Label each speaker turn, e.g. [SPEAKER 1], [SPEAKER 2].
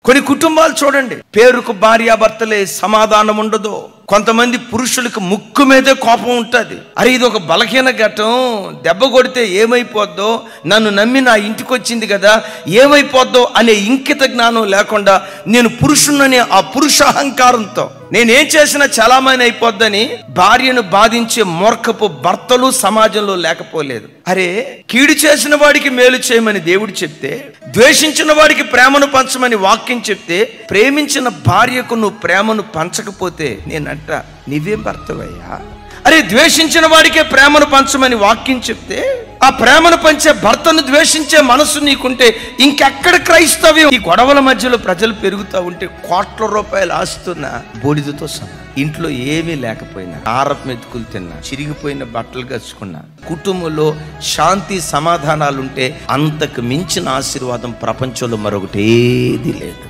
[SPEAKER 1] కొన్ని కుటుంబాలు చూడండి, పేరుకు భార్యాభర్తలే, సమాధానం ఉండదు. కొంతమంది పురుషులకు ముక్కు మీదే కోపం ఉంటుంది. అరే ఇది ఒక బలహీన ఘట్టం, దెబ్బ కొడితే ఏమైపోద్దో, నన్ను నమ్మి నా ఇంటికి వచ్చింది కదా ఏమైపోద్దో అనే ఇంకిత జ్ఞానం లేకుండా నేను పురుషుణ్ణని ఆ పురుష అహంకారంతో నేనేం చేసినా చలామణి అయిపోద్దని భార్యను బాధించే మూర్ఖపు భర్తలు సమాజంలో లేకపోలేదు. అరే కీడు చేసిన వాడికి మేలు చేయమని దేవుడు చెప్తే, ద్వేషించిన వాడికి ప్రేమను పంచమని వాక్యం చెప్తే, ప్రేమించిన భార్యకు నువ్వు ప్రేమను పంచకపోతే నేనంట నీవేం భర్తవయ్యా? అరే ద్వేషించిన వాడికే ప్రేమను పంచమని వాక్యం చెప్తే, ఆ ప్రేమను పంచే భర్తను ద్వేషించే మనసు నీకుంటే ఇంకెక్కడ క్రైస్తవ్యం? ఈ గొడవల మధ్యలో ప్రజలు పెరుగుతూ ఉంటే కోట్ల రూపాయలు ఆస్తున్న బూడిదతో సమానం. ఇంట్లో ఏమీ లేకపోయినా, ఆరపు మెతుకులు తిన్నా, చిరిగిపోయిన బట్టలు కచ్చుకున్నా, కుటుంబంలో శాంతి సమాధానాలుంటే అంతకు మించిన ఆశీర్వాదం ప్రపంచంలో మరొకటి ఏది లేదు.